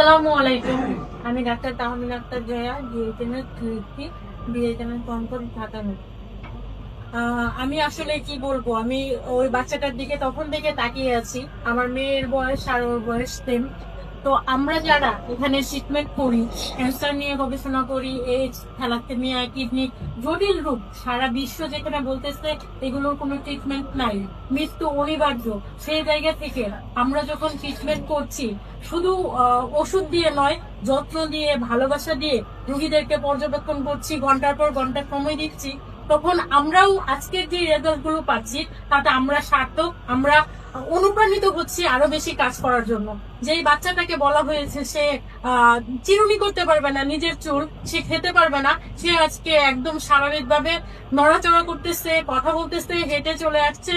আসসালামু আলাইকুম। আমি doctor Tahmina Akter Joya, BHMS BHMS কনকন ঢাকা। আমি আসলে কি বলবো, আমি ওই বাচ্চাটার দিকে তখন থেকে তাকিয়ে আছি। আমার মেয়ের বয়স আর ওর বয়স সেম। তো আমরা যারা এখানে ট্রিটমেন্ট করি, ক্যান্সার নিয়ে গবেষণা করি, এইডস, থ্যালাসেমিয়া, কিডনি, জটিল রোগ সারা বিশ্ব যেখানে বলতেছে এগুলোর কোনো ট্রিটমেন্ট নাই, মৃত্যু অনিবার্য, সেই জায়গা থেকে আমরা যখন ট্রিটমেন্ট করছি, শুধু ওষুধ দিয়ে নয়, যত্ন দিয়ে, ভালোবাসা দিয়ে রোগীদেরকে পর্যবেক্ষণ করছি, ঘন্টার পর ঘন্টা সময় দিচ্ছি, তখন আমরাও আজকের যে রেজাল্ট গুলো পাচ্ছি তাতে আমরা সার্থক, আমরা অনুপ্রাণিত হচ্ছি আরো বেশি কাজ করার জন্য। যেই বাচ্চাটাকে বলা হয়েছে সে চিরুনি করতে পারবে না, নিজের চুল সে খেতে পারবে না, সে আজকে একদম স্বাভাবিকভাবে নড়াচড়া করতেছে, কথা বলতেছে, হেঁটে চলে আসছে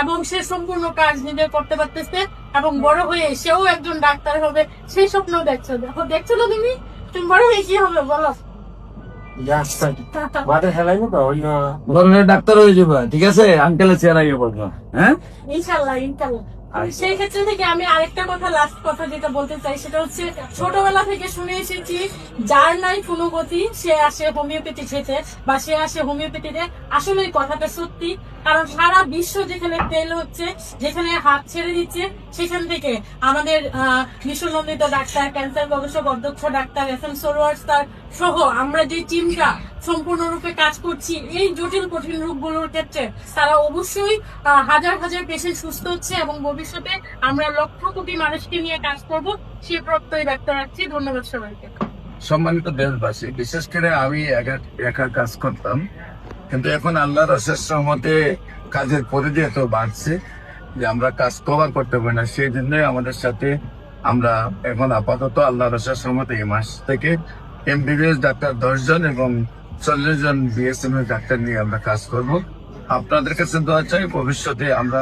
এবং সে সম্পূর্ণ কাজ নিজে করতে পারতেছে এবং বড় হয়ে সেও একজন ডাক্তার হবে সেই স্বপ্ন দেখছো। দেখছো না তুমি বড় হয়ে কি হবে বলো? ডাক্তার হয়ে যাবে, ঠিক আছে? আঙ্কেলের চেহারা বলবো, হ্যাঁ ইনশাল্লাহ ইনশাল্লাহ। সেই ক্ষেত্রে থেকে আমি আরেকটা কথা, লাস্ট কথা যেটা বলতে চাই সেটা হচ্ছে, ছোটবেলা থেকে শুনে এসেছি যার নাই কোনো গতি সে আসে হোমিওপ্যাথি খেতে বা সে আসে হোমিওপ্যাথিতে। আসলে এই কথাটা সত্যি, কারণ সারা বিশ্ব যেখানে ফেল হচ্ছে, যেখানে হাত ছেড়ে দিচ্ছে, সেখান থেকে আমাদের বিশ্বনন্দিত ডাক্তার, ক্যান্সার গবেষক অধ্যক্ষ ডাক্তার এস.এম. সরোয়ার স্যার সহ আমরা যে টিমটা সম্পূর্ণরূপে কাজ করছি এই জটিল কঠিন রোগগুলোর ক্ষেত্রে, তারা অবশ্যই হাজার হাজার পেশেন্ট সুস্থ হচ্ছে এবং ভবিষ্যতে আমরা লক্ষ কোটি মানুষকে নিয়ে কাজ করব সে প্রত্যয় ব্যক্ত রাখছি। ধন্যবাদ সবাইকে। সম্মানিত দেশবাসী, বিশেষ করে আমি একা কাজ করতাম, কিন্তু এখন আল্লাহর অশেষ রহমতে কাজের পরিধি এত বাড়ছে যে আমরা কাজ কভার করতে পারি না। সেই জন্যই আমাদের সাথে আমরা এখন আপাতত আল্লাহর অশেষ রহমতে এই মাস থেকে এমবিবিএস ডাক্তার 10 জন এবং 40 জন বিএসএমএস ডাক্তার নিয়ে আমরা কাজ করব। আপনাদের কাছে দোয়া চাই, ভবিষ্যতে আমরা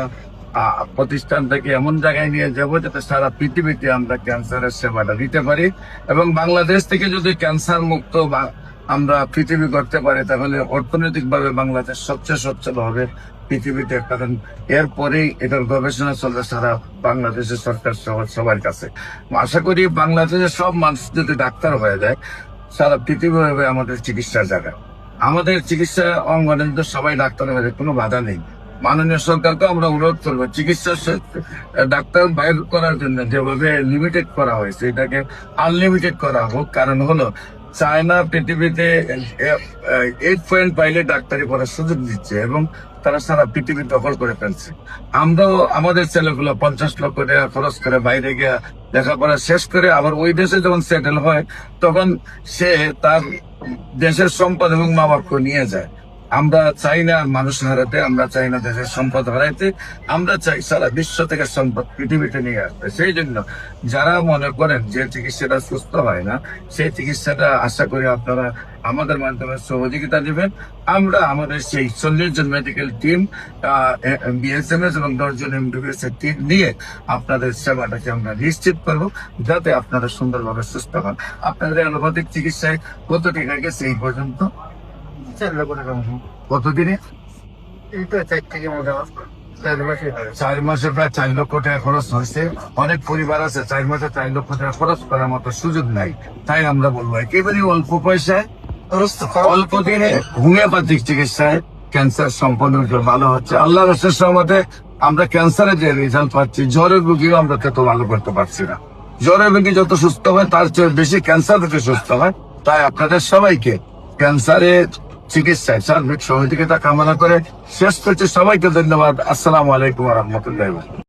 প্রতিষ্ঠানটাকে এমন জায়গায় নিয়ে যাব যাতে সারা পৃথিবীতে আমরা ক্যান্সারের সেবাটা দিতে পারি এবং বাংলাদেশ থেকে যদি ক্যান্সার মুক্ত আমরা পৃথিবী করতে পারি তাহলে অর্থনৈতিকভাবে বাংলাদেশ সবচেয়ে সচ্ছল হবে পৃথিবীতে। কারণ এরপরেই এটার গবেষণা চলবে সারা বাংলাদেশের সরকার সবার কাছে। আশা করি বাংলাদেশের সব মানুষ যদি ডাক্তার হয়ে যায়, সারা পৃথিবী হবে আমাদের চিকিৎসার জায়গা। আমাদের চিকিৎসা অঙ্গনে সবাই ডাক্তার হয়ে যায়, কোনো বাধা নেই। মাননীয় সরকারকে আমরা অনুরোধ করবো চিকিৎসা ডাক্তার বাইর করার জন্য যেভাবে লিমিটেড করা হয়েছে এটাকে আনলিমিটেড করা হোক। কারণ হলো চায়না পৃথিবীতে 8 পয়েন্ট পাইলে ডাক্তারি পড়ার সুযোগ দিচ্ছে এবং তারা সারা পৃথিবী দখল করে ফেলছে। আমরাও আমাদের ছেলেগুলো 50 লক্ষ টাকা খরচ করে বাইরে গিয়ে লেখাপড়া শেষ করে আবার ওই দেশে যখন সেটেল হয় তখন সে তার দেশের সম্পদ এবং মা বাপকে নিয়ে যায়। আমরা চাই না মানুষ হারাতে, আমরা চাই না দেশের সম্পদ হারাইতে, আমরা চাই সারা বিশ্ব থেকে সম্পদ পৃথিবীতে নিয়ে আসতে। সেই জন্য যারা মনে করেন যে চিকিৎসাটা সুস্থ হয় না, সেই চিকিৎসাটা আশা করি আপনারা আমাদের মাধ্যমে সহযোগিতা দেবেন। আমরা আমাদের সেই 40 জন মেডিকেল টিম, বিএসএমএস এবং 10 জন এমবিবিএস এর টিম নিয়ে আপনাদের সেবাটাকে আমরা নিশ্চিত করবো যাতে আপনারা সুন্দরভাবে সুস্থ হন। আপনাদের অ্যালোপ্যাথিক চিকিৎসায় কত টাকা গেছে এই পর্যন্ত? 4 লক্ষ টাকা। কতদিনে? এই তো 4 থেকে 4 মাসে প্রায় 4 লক্ষ টাকা খরচ হয়েছে। অনেক পরিবার আছে 4 মাসে 4 লক্ষ টাকা খরচ করার মতো সুযোগ নাই। তাই আমরা বলবো একেবারে অল্প পয়সায়, অল্প দিনে হোমিওপ্যাথিক চিকিৎসায় ক্যান্সার সম্পূর্ণ ভালো হচ্ছে। আল্লাহর অশেষ রহমতে আমরা ক্যান্সারের যে রেজাল্ট পাচ্ছি, জ্বরের রোগীও আমরা তত ভালো করতে পারছি না। জ্বরের রোগী যত সুস্থ হয় তার চেয়ে বেশি ক্যান্সার থেকে সুস্থ হয়। তাই আপনাদের সবাইকে ক্যান্সারের চিকিৎসায় সার্বিক সহযোগিতা কামনা করে শেষ করছি। সবাইকে ধন্যবাদ। আসসালামু আলাইকুম ওয়া রাহমাতুল্লাহি।